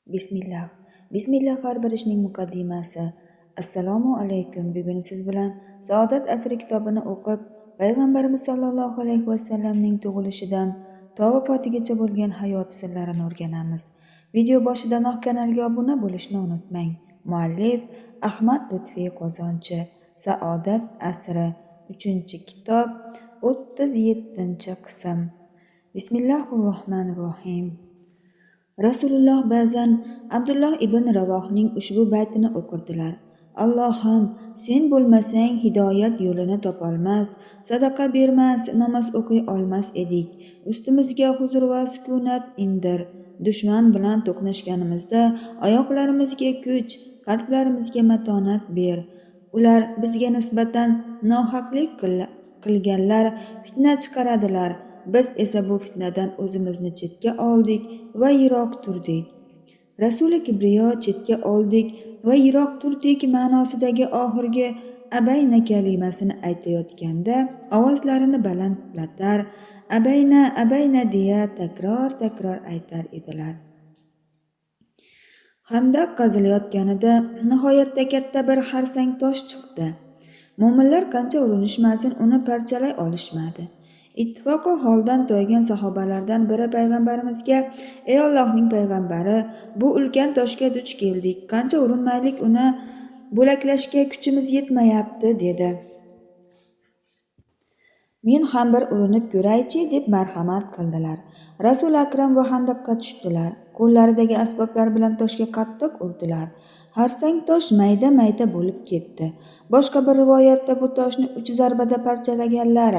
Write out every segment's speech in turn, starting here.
Bismillah. Bismillah har bir ishning muqaddimasi. Assalomu alaykum. Bugun siz bilan Saodat asri kitobini o'qib, Payg'ambarimiz sollallohu alayhi vasallamning tug'ilishidan to vafotigacha bo'lgan hayot sirlarini o'rganamiz. Video boshidanoq kanalga obuna bo'lishni unutmang. Muallif Ahmad Lutfiy Qozonchi. Saodat asri 3-kitob 37-qism. Bismillahirrohmanirrohim. Rasululloh ba'zan Abdulloh ibn Ravohning ushbu baytini o'qirdilar. Allohim, sen bo'lmasang hidoyat yo'lini topolmas, sadaqa bermas, namoz o'qiy olmas edik. Ustimizga huzur va sukunat indir. Dushman bilan to'qnashganimizda oyoqlarimizga kuch, qalblarimizga matonat ber. Ular bizga nisbatan nohaqlik qilganlar fitna chiqaradilar. Biz esa bu fitnadan o'zimizni chetga oldik va yiroq turdik. Rasuli kibriyo chetga oldik va yiroq turdik ma'nosidagi oxirgi abayna kalimasini aytayotganda ovozlarini balandlatar, abayna deya takror aytar edilar. Xandaq qazilayotganida nihoyatda katta bir xarsang tosh chiqdi. Mo'minlar qancha urinishmasin uni parchalay olishmadi. Ittifoqi holdan toygan sahobalardan biri payg'ambarimizga: "Ey Allohning payg'ambari, bu ulkan toshga duch keldik. Qancha urinmaylik uni bo'laklashga kuchimiz yetmayapti" dedi. "Men ham bir urinib ko'raychi" deb marhamat qildilar. Rasul akram va xandaqqa tushdilar. Qo'llaridagi asboblar bilan toshga qattiq urdilar. Xarsang tosh mayda bo'lib ketdi. Boshqa bir rivoyatda bu toshni 3 zarbada parchalaganlar.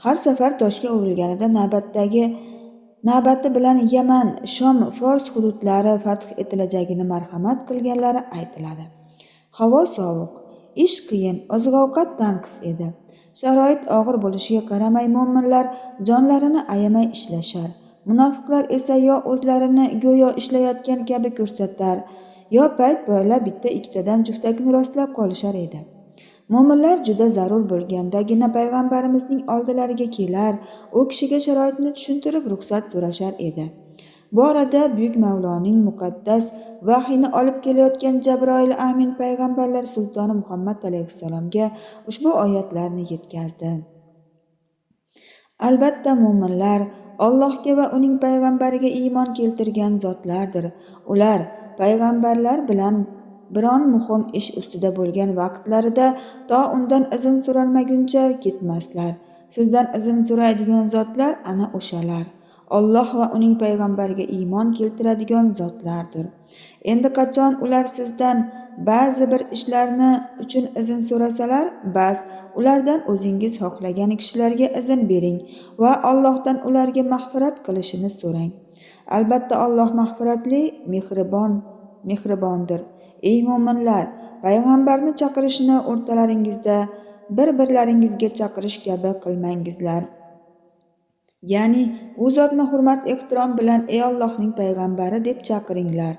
Har safar toshga urilganida navbati bilan Yaman, Shom, Fors hududlari fath etilajagini marhamat qilganlari aytiladi. Havo sovuq, ish qiyin, oziq-ovqat tanqis edi. Sharoit og'ir bo'lishiga qaramay mo'minlar jonlarini ayamay ishlashar. Munofiqlar esa yo o'zlarini go'yo ishlayotgan kabi ko'rsatar, yo payt bo'ylab bitta-ikkitadan juftakni rostlab qolishar edi. Mo'minlar juda zarur bo'lgandagina payg'ambarimizning oldilariga kelar, u kishiga sharoitni tushuntirib ruxsat so'rashar edi. Bu orada buyuk Mavloning muqaddas vahiyni olib kelayotgan Jabroil Amin payg'ambarlar sultoni Muhammad alayhissalomga ushbu oyatlarni yetkazdi. Albatta mo'minlar Allohga va uning payg'ambariga iymon keltirgan zotlardir. Ular payg'ambarlar bilan biron muhim ish ustida bo'lgan vaqtlarida to undan izn so'ralmaguncha ketmaslar. Sizdan izn so'raydigan zotlar ana o'shalar. Alloh va uning payg'ambariga iymon keltiradigan zotlardir. Endi qachon ular sizdan ba'zi bir ishlarni uchun izn so'rasalar, bas ulardan o'zingiz xohlagan kishilarga izn bering va Allohdan ularga mag'firat qilishini so'rang. Albatta Alloh mag'firatli, mehribondir. Ey mo'minlar, payg'ambarni chaqirishni o'rtalaringizda bir-birlaringizga chaqirish kabi qilmangizlar. Ya'ni u zotni hurmat-ehtirom bilan ey Allohning payg'ambari deb chaqiringlar.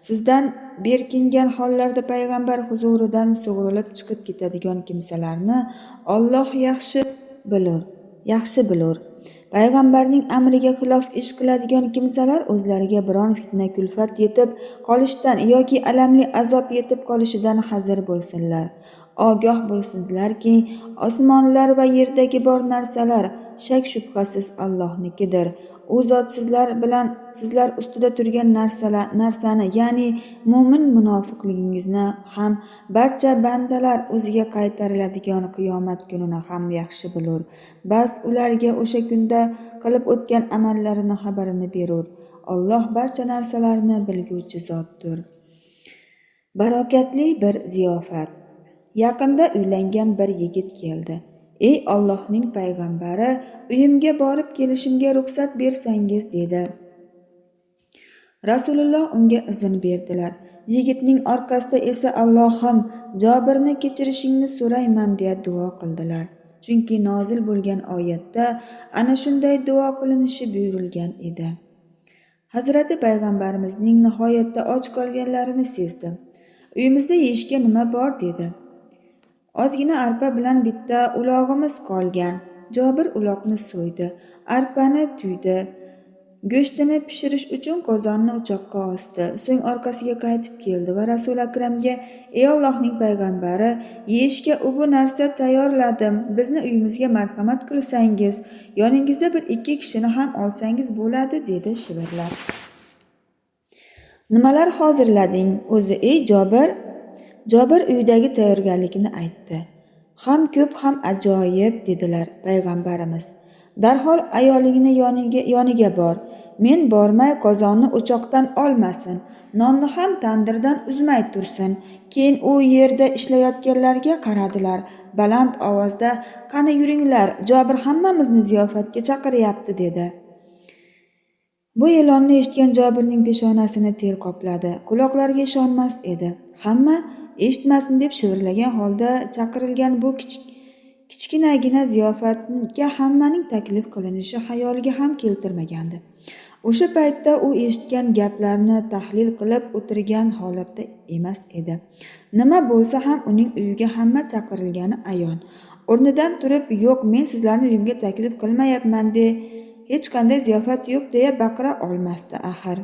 Sizdan berkingan hollarda payg'ambar huzuridan sug'urilib chiqib ketadigan kimsalarni Alloh yaxshi bilur. Payg'ambarning amriga xilof ish qiladigan kimsalar o'zlariga biron fitna kulfat yetib qolishdan yoki alamli azob yetib qolishidan hazir bo'lsinlar. Ogoh bo'lsinlarki, osmonlar va yerdagi bor narsalar shak shubhasiz Allohnikidir. U zot sizlar ustida turgan narsani, ya'ni mo'min munofiqligingizni ham barcha bandalar o'ziga qaytariladigan qiyomat kunini ham yaxshi bilur. Bas ularga o'sha kunda qilib o'tgan amallarini xabarini berur. Alloh barcha narsalarni bilguvchi zotdir. Barokatli bir ziyofat. Yaqinda uylangan bir yigit keldi. Ey Allohning payg'ambari, uyimga borib kelishimga ruxsat bersangiz dedi. Rasululloh unga izn berdilar. Yigitning orqasida esa Allohim Jobirni kechirishingni so'rayman deya duo qildilar. Chunki nozil bo'lgan oyatda ana shunday duo qilinishi buyurilgan edi. Hazrati payg'ambarimizning nihoyatda och qolganlarini sezdi. Uyimizda yeyishga nima bor dedi. Ozgina arpa bilan bitta ulog'imiz qolgan. Jobir uloqni so'ydi, arpani tuydi Go'shtini pishirish uchun qozonni o'choqqa osdi. So'ng orqasiga qaytib keldi va Rasul akramga: "Ey Allohning payg'ambari, yeyishga bu narsa tayyorladim. Bizni uyimizga marhamat qilsangiz, yoningizda bir ikki kishini ham olsangiz bo'ladi", dedi shivirlab. "Nimalar hozirlading o'zi, ey Jobir?" Jobir uyidagi tayyorgarlikni aytdi. "Ham ko'p, ham ajoyib", dedilar payg'ambarimiz. "Darhol ayolingni yoniga bor. Men bormay qozonni o'choqdan olmasin, nonni ham tandirdan uzmay tursin." Keyin u yerda ishlayotganlarga qaradilar. Baland ovozda: "Qani yuringlar, Jobir hammamizni ziyofatga chaqiryapti", dedi. Bu e'lonni eshitgan Jobirning peshonasini ter qopladi. Quloqlariga ishonmas edi. Hamma eshitmasin deb shivirlagan holda chaqirilgan bu kichkinagina ziyofatga hammaning taklif qilinishi xayoliga ham keltirmagandi. O'sha paytda u eshitgan gaplarni tahlil qilib o'tirgan holatda emas edi. Nima bo'lsa ham uning uyiga hamma chaqirilgani ayon. O'rnidan turib: "Yo'q, men sizlarni uyimga taklif qilmayapman, hech qanday ziyofat yo'q", deya baqira olmasdi axir.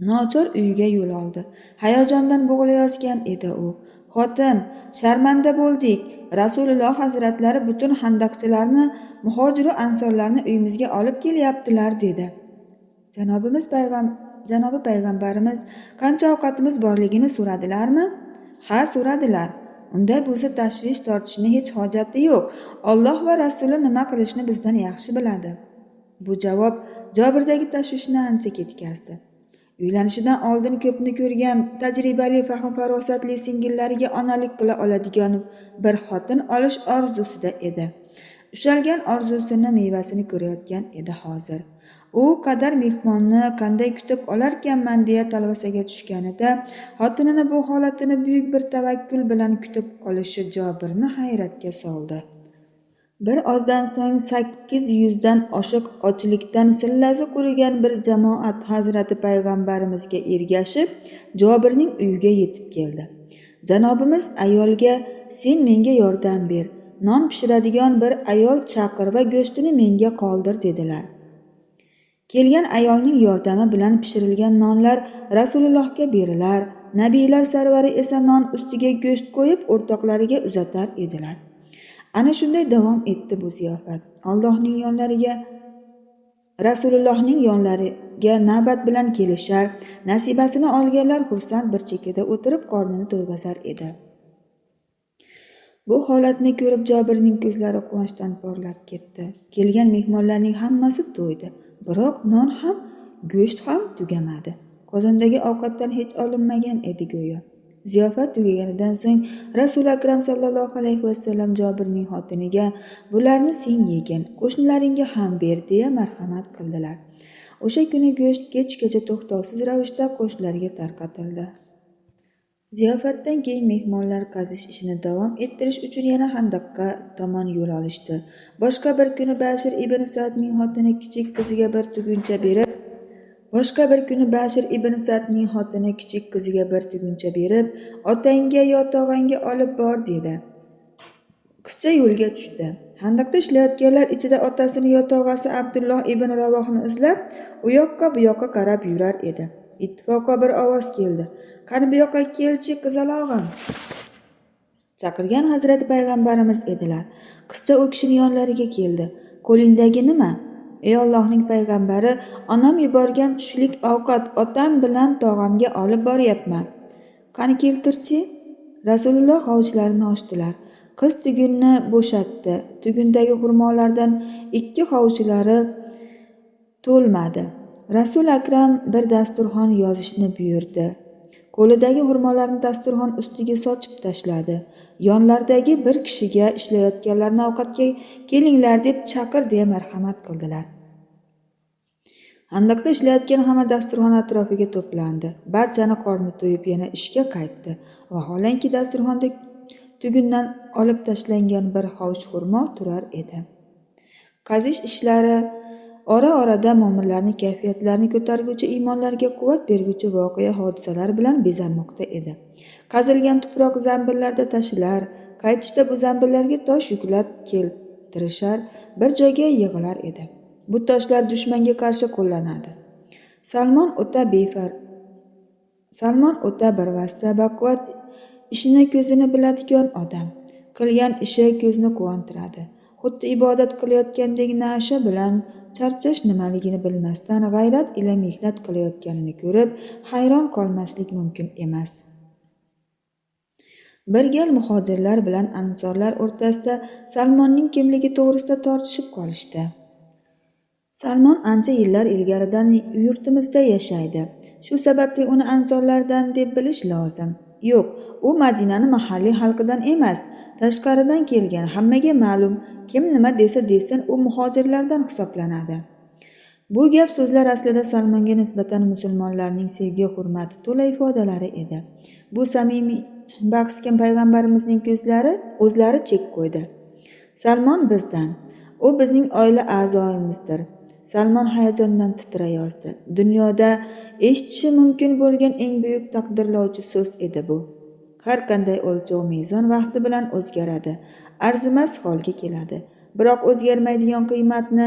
Nochor uyiga yo'l oldi. Hayajondan bo'g'ilayotgan edi u. "Xotin, sharmanda bo'ldik. Rasululloh hazratlari butun handaqchilarni, muhojiru ansorlarni uyimizga olib kelyaptilar", dedi. Janobi payg'ambarimiz qancha ovqatimiz borligini so'radilarmi? "Ha, so'radilar". "Unday bo'lsa tashvish tortishni hech hojati yo'q. Alloh va Rasuli nima qilishni bizdan yaxshi biladi". Bu javob Jobirdagi tashvishni ancha ketkazdi. Uylanishidan oldin ko'pni ko'rgan, tajribali, fahm-farosatli singillariga onalik qila oladigan bir xotin olish orzusida edi. Ushalgan orzusini mevasini ko'rayotgan edi hozir. U qadar mehmonni qanday kutib olarkanman deya talvasaga tushganida, xotinini bu holatini buyuk bir tavakkul bilan kutib olishi Jobirni hayratga soldi. Bir ozdan so'ng 800 dan oshiq ochlikdan sillasi qurigan bir jamoat Hazrati payg'ambarimizga ergashib Jobirning uyiga yetib keldi. Janobimiz ayolga: "Sen menga yordam ber, non pishiradigan bir ayol chaqir va go'shtini menga qoldir", dedilar. Kelgan ayolning yordami bilan pishirilgan nonlar Rasulullohga berilar. Nabiylar sarvari esa non ustiga go'sht qo'yib o'rtoqlariga uzatar edilar. Ana shunday davom etdi bu ziyofat. Rasulullohning yonlariga navbat bilan kelishar, nasibasini olganlar xursand bir chekkada o'tirib qornini to'yg'azar edi. Bu holatni ko'rib Jobirning ko'zlari quvonchdan porlab ketdi. Kelgan mehmonlarning hammasi to'ydi, biroq non ham, go'sht ham tugamadi. Qozondagi ovqatdan hech olinmagan edi go'yo. Ziyofat tugaganidan so'ng Rasul akram sallallohu alayhi vasallam Jobirning xotiniga: "Bularni sen yegin, qo'shnilaringga ham ber", deya marhamat qildilar. O'sha kuni go'sht kechgacha to'xtovsiz ravishda qo'shnilarga tarqatildi. Ziyofatdan keyin mehmonlar qazish ishini davom ettirish uchun yana handaqqa tomon yo'l olishdi. Boshqa bir kuni Bashir ibn Sa'dning xotini kichik qiziga bir tuguncha berib, "Otangga yo tog'angga olib bor", dedi. Qizcha yo'lga tushdi. Handaqda ishlayotganlar ichida otasini yo tog'asi Abdulloh ibn Ravohni izlab, u yoqqa bu yoqqa qarab yurar edi. Ittifoqo bir ovoz keldi: "Qani bu yoqqa kelchi, qizalog'im". Chaqirgan Hazrati payg'ambarimiz edilar. Qizcha u kishining yonlariga keldi. "Qo'lingdagi nima?" "Ey Allohning payg'ambari, onam yuborgan tushlik ovqat, otam bilan tog'amga olib boryapman". "Qani keltirchi". Rasululloh hovuchlarini ochdilar. Qiz tugunni bo'shatdi. Tugundagi xurmolardan 2 hovuchlari to'lmadi. Rasul akram bir dasturxon yozishni buyurdi. Qo'lidagi xurmolarni dasturxon ustiga sochib tashladi. Yonlaridagi bir kishiga ishlayotganlarni ovqatga kelinglar deb chaqir deya marhamat qildilar. Handaqda ishlayotgan hamma dasturxon atrofiga to'plandi. Barchani qorni to'yib yana ishga qaytdi. Vaholanki dasturxonda tugundan olib tashlangan bir hovuch xurmo turar edi. Qazish ishlari ora-orada mo'minlarning kayfiyatlarini ko'targuvchi, iymonlariga quvvat berguvchi voqea hodisalar bilan bezanmoqda edi. Qazilgan tuproq zambillarda tashilar, qaytishda bu zambillarga tosh yuklab keltirishar, bir joyga yig'ilar edi. Bu toshlar dushmanga qarshi qo'llanadi. Salmon o'ta barvasta, baquvvat, ishini ko'zini biladigan odam. Qilgan ishi ko'zni quvontiradi. Xuddi ibodat qilayotgandek nasha bilan charchash nimaligini bilmasdan g'ayrat ila mehnat qilayotganini ko'rib, hayron qolmaslik mumkin emas. Bir gal muhojirlar bilan ansorlar o'rtasida Salmonning kimligi to'g'risida tortishib qolishdi. Salmon ancha yillar ilgaridan yurtimizda yashaydi. Shu sababli uni ansorlardan deb bilish lozim. Yo'q, u Madinani mahalliy xalqidan emas, tashqaridan kelgan. Hammaga ma'lum, kim nima desa desin, u muhojirlardan hisoblanadi. Bu gap so'zlar aslida Salmonga nisbatan musulmonlarning sevgi, hurmati to'la ifodalari edi. Bu samimiy bahsga payg'ambarimizning o'zlari chek qo'ydi. Salmon bizdan, u bizning oila a'zoyimizdir. Salmon hayajondan titrayozdi. Dunyoda eshitishi mumkin bo'lgan eng buyuk taqdirlovchi so'z edi bu. Har qanday o'lchov mezon vaqti bilan o'zgaradi, arzimas holga keladi. Biroq o'zgarmaydigan qiymatni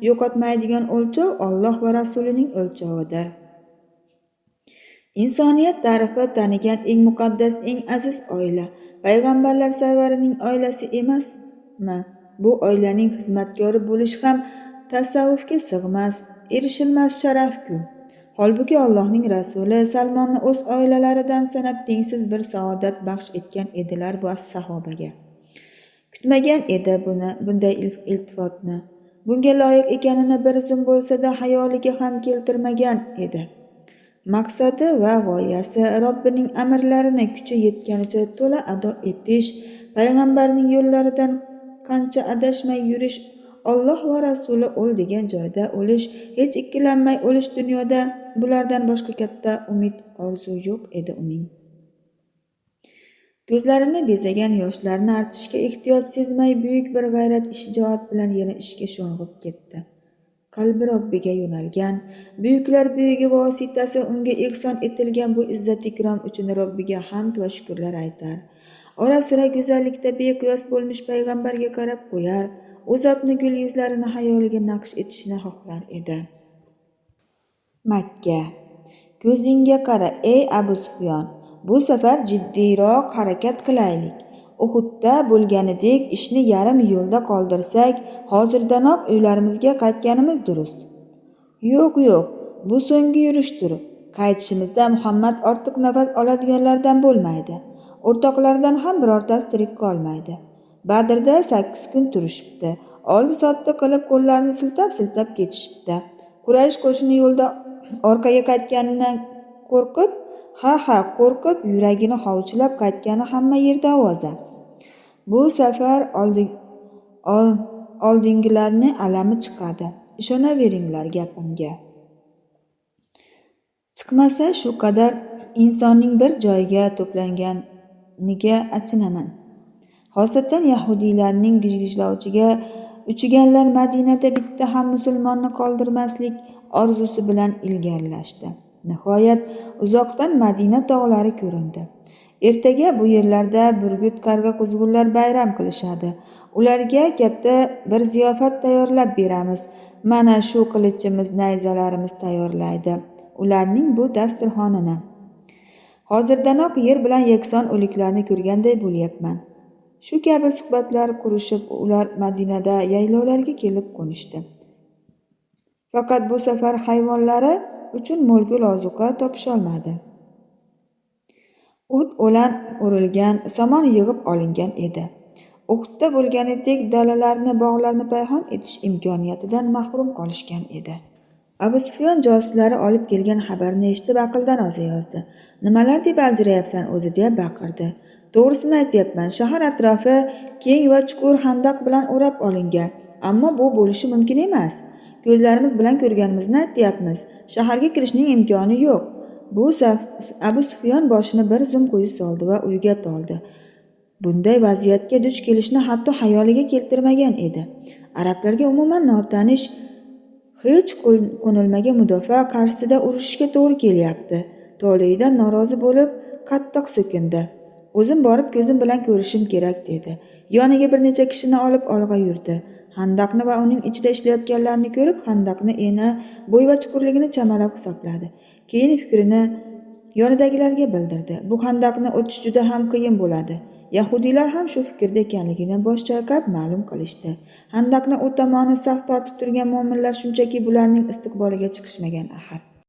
yo'qotmaydigan o'lchov Alloh va Rasulining o'lchovidir. Insoniyat tarixi tanigan eng muqaddas, eng aziz oila payg'ambarlar sarvarining oilasi emasmi? Bu oilaning xizmatkori bo'lish ham tasavvufga sig'mas, erishilmas sharaf-ku. Holbuki Allohning Rasuli Salmonni o'z oilalaridan sanab tengsiz bir saodat baxsh etgan edilar bu sahobaga. Kutmagan edi bunday iltifotni. Bunga loyiq ekanini bir zum bo'lsa-da xayoliga ham keltirmagan edi. Maqsadi va g'oyasi Robbining amrlarini kuchi yetganicha to'la ado etish, payg'ambarning yo'llaridan qancha adashmay yurish, Alloh va Rasuli o'l degan joyda o'lish, hech ikkilanmay o'lish. Dunyoda bulardan boshqa katta umid, orzu yo'q edi uning. Ko'zlarini bezagan yoshlarni artishga ehtiyoj sezmay buyuk bir g'ayrat, shijoat bilan yana ishga sho'ng'ib ketdi. Qalbi Robbiga yo'nalgan, buyuklar buyugi vositasi unga ehson etilgan bu izzat ikrom uchun Robbiga hamd va shukrlar aytar. Ora-sira go'zallikda beqiyos bo'lmish payg'ambarga qarab qo'yar, u zotni gul yuzlarini xayoliga naqsh etishni xohlar edi. Makka. Ko'zingga qara ey Abu Sufyon, bu safar jiddiyroq harakat qilaylik. Uhudda bo'lganidek ishni yarim yo'lda qoldirsak, hozirdanoq uylarimizga qaytganimiz durust. Yo'q, bu so'nggi yurishdir. Qaytishimizda Muhammad ortiq nafas oladiganlardan bo'lmaydi. O'rtoqlardan ham birortasi tirik qolmaydi. Badrda 8 kun turishibdi. Oldi-sotdi qilib qo'llarini siltab ketishibdi. Quraysh qo'shini yo'lda orqaga qaytganidan qo'rqib, yuragini hovuchlab qaytgani hamma yerda ovoza. Bu safar oldingilarni alami chiqadi. Ishonaveringlar gapimga. Chiqmasa shu qadar insonning bir joyga to'planganiga achinaman. Xosatan yahudiylarning gijgijlovchiga uchiganlar Madinada bitta ham musulmonni qoldirmaslik orzusi bilan ilgarilashdi. Nihoyat uzoqdan Madina tog'lari ko'rindi. Ertaga bu yerlarda burgut, qarg'a, quzg'unlar bayram qilishadi. Ularga katta bir ziyofat tayyorlab beramiz. Mana shu qilichimiz, nayzalarimiz tayyorlaydi ularning bu dasturxonini. Hozirdanoq yer bilan yakson o'liklarni ko'rganday bo'lyapman. Shu kabi suhbatlar qurishib, ular Madinada yaylovlarga kelib qo'nishdi. Faqat bu safar hayvonlari uchun mo'lgul ozuqa topisholmadi. O't-o'lan o'rilgan, somon yig'ib olingan edi. Uhudda bo'lganidek dalalarni, bog'larni payhon etish imkoniyatidan mahrum qolishgan edi. Abu Sufyon josuslari olib kelgan xabarni eshitib aqldan ozayozdi. Nimalar deb aljirayapsan o'zi deb baqirdi. To'g'risini aytyapman, shahar atrofi keng va chuqur xandaq bilan o'rab olingan. Ammo bu bo'lishi mumkin emas. Ko'zlarimiz bilan ko'rganimizni aytyapmiz. Shaharga kirishning imkoni yo'q. Abu Sufyon boshini bir zum quyi soldi va uyga toldi. Bunday vaziyatga duch kelishni hatto xayoliga keltirmagan edi. Arablarga umuman notanish, hech qo'nilmagan mudofaa qarshisida urushishga to'g'ri kelyapti. Tolidan norozi bo'lib qattiq so'kindi. O'zim borib ko'zim bilan ko'rishim kerak dedi. Yoniga bir necha kishini olib olg'a yurdi. Handaqni va uning ichida ishlayotganlarni ko'rib, handaqni eni, bo'y va chuqurligini chamalab hisobladi. Keyin fikrini yonidagilarga bildirdi. Bu handaqni o'tish juda ham qiyin bo'ladi. Yahudiylar ham shu fikrda ekanligini bosh chayqab ma'lum qilishdi. Handaqni u tomoni saf tortib turgan mo'minlar shunchaki bularning istiqboliga chiqishmagan axir.